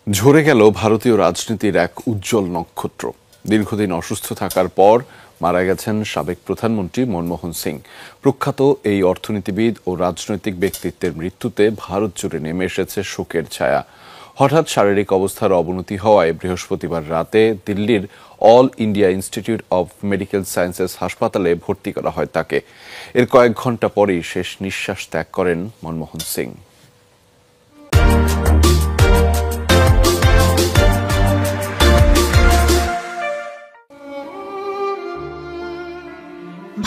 ঝরে গেল ভারতীয় রাজনীতির এক উজ্জ্বল নক্ষত্র। দীর্ঘদিন অসুস্থ থাকার পর মারা গেছেন সাবেক প্রধানমন্ত্রী মনমোহন সিং। প্রখ্যাত এই অর্থনীতিবিদ ও রাজনৈতিক ব্যক্তিত্বের মৃত্যুতে ভারত জুড়ে নেমে এসেছে শোকের ছায়া। হঠাৎ শারীরিক অবস্থার অবনতি হওয়ায় বৃহস্পতিবার রাতে দিল্লির all India institute of medical sciences হাসপাতালে ভর্তি করা হয় তাকে। এর কয়েক ঘন্টা পরেই শেষ নিঃশ্বাস ত্যাগ করেন মনমোহন সিং।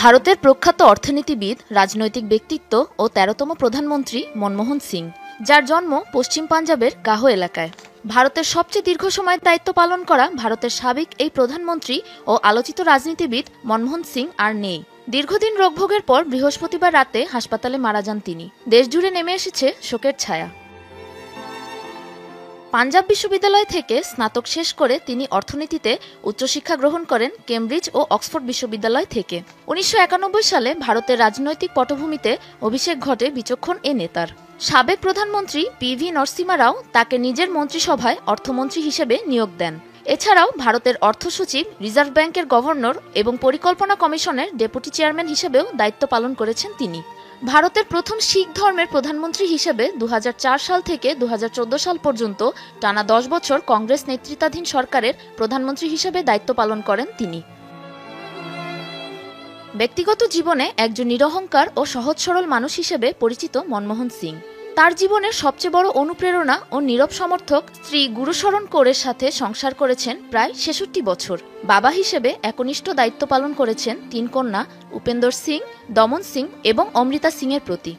ভারতের প্রখ্যাত অর্থনীতিবিদ, রাজনৈতিক ব্যক্তিত্ব ও ১৩তম প্রধানমন্ত্রী মনমোহন সিং, যার জন্ম পশ্চিম পাঞ্জাবের গাহো এলাকায়। ভারতের সবচেয়ে দীর্ঘ সময় দায়িত্ব পালন করা ভারতের সাবেক এই প্রধানমন্ত্রী ও আলোচিত রাজনীতিবিদ মনমোহন সিং আর নেই। দীর্ঘদিন রোগভোগের পর বৃহস্পতিবার রাতে হাসপাতালে মারা যান তিনি। দেশজুড়ে নেমে এসেছে শোকের ছায়া। পাঞ্জাব বিশ্ববিদ্যালয় থেকে স্নাতক শেষ করে তিনি অর্থনীতিতে উচ্চশিক্ষা গ্রহণ করেন কেমব্রিজ ও অক্সফোর্ড বিশ্ববিদ্যালয় থেকে। ১৯৯১ সালে ভারতের রাজনৈতিক পটভূমিতে অভিষেক ঘটে বিচক্ষণ এ নেতার। সাবেক প্রধানমন্ত্রী পি.ভি. নরসিমহা রাও তাকে নিজের মন্ত্রিসভায় অর্থমন্ত্রী হিসেবে নিয়োগ দেন। এছাড়াও ভারতের অর্থ সচিব, রিজার্ভ ব্যাংকের গভর্নর এবং পরিকল্পনা কমিশনের ডেপুটি চেয়ারম্যান হিসেবেও দায়িত্ব পালন করেছেন তিনি। ভারতের প্রথম শিখ ধর্মের প্রধানমন্ত্রী হিসেবে ২০০৪ সাল থেকে ২০১৪ সাল পর্যন্ত টানা ১০ বছর কংগ্রেস নেতৃত্বাধীন সরকারের প্রধানমন্ত্রী হিসেবে দায়িত্ব পালন করেন তিনি। ব্যক্তিগত জীবনে একজন নিরহংকার ও সহজ সরল মানুষ হিসেবে পরিচিত মনমোহন সিং। তার জীবনের সবচেয়ে বড় অনুপ্রেরণা ও নীরব সমর্থক স্ত্রী গুরুশরণ কৌরের সাথে সংসার করেছেন প্রায় ৬৬ বছর। বাবা হিসেবে একনিষ্ঠ দায়িত্ব পালন করেছেন ৩ কন্যা উপেন্দর সিং, দমন সিং এবং অমৃতা সিংয়ের প্রতি।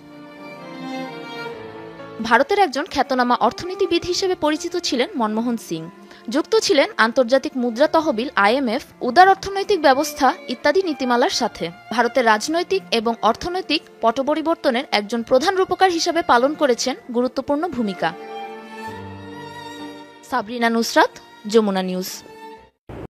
ভারতের একজন খ্যাতনামা অর্থনীতিবিদ হিসেবে পরিচিত ছিলেন মনমোহন সিং। যুক্ত ছিলেন আন্তর্জাতিক মুদ্রা তহবিল IMF, উদার অর্থনৈতিক ব্যবস্থা ইত্যাদি নীতিমালার সাথে। ভারতের রাজনৈতিক এবং অর্থনৈতিক পটপরিবর্তনের একজন প্রধান রূপকার হিসেবে পালন করেছেন গুরুত্বপূর্ণ ভূমিকা। সাবরিনা নুসরাত, যমুনা নিউজ।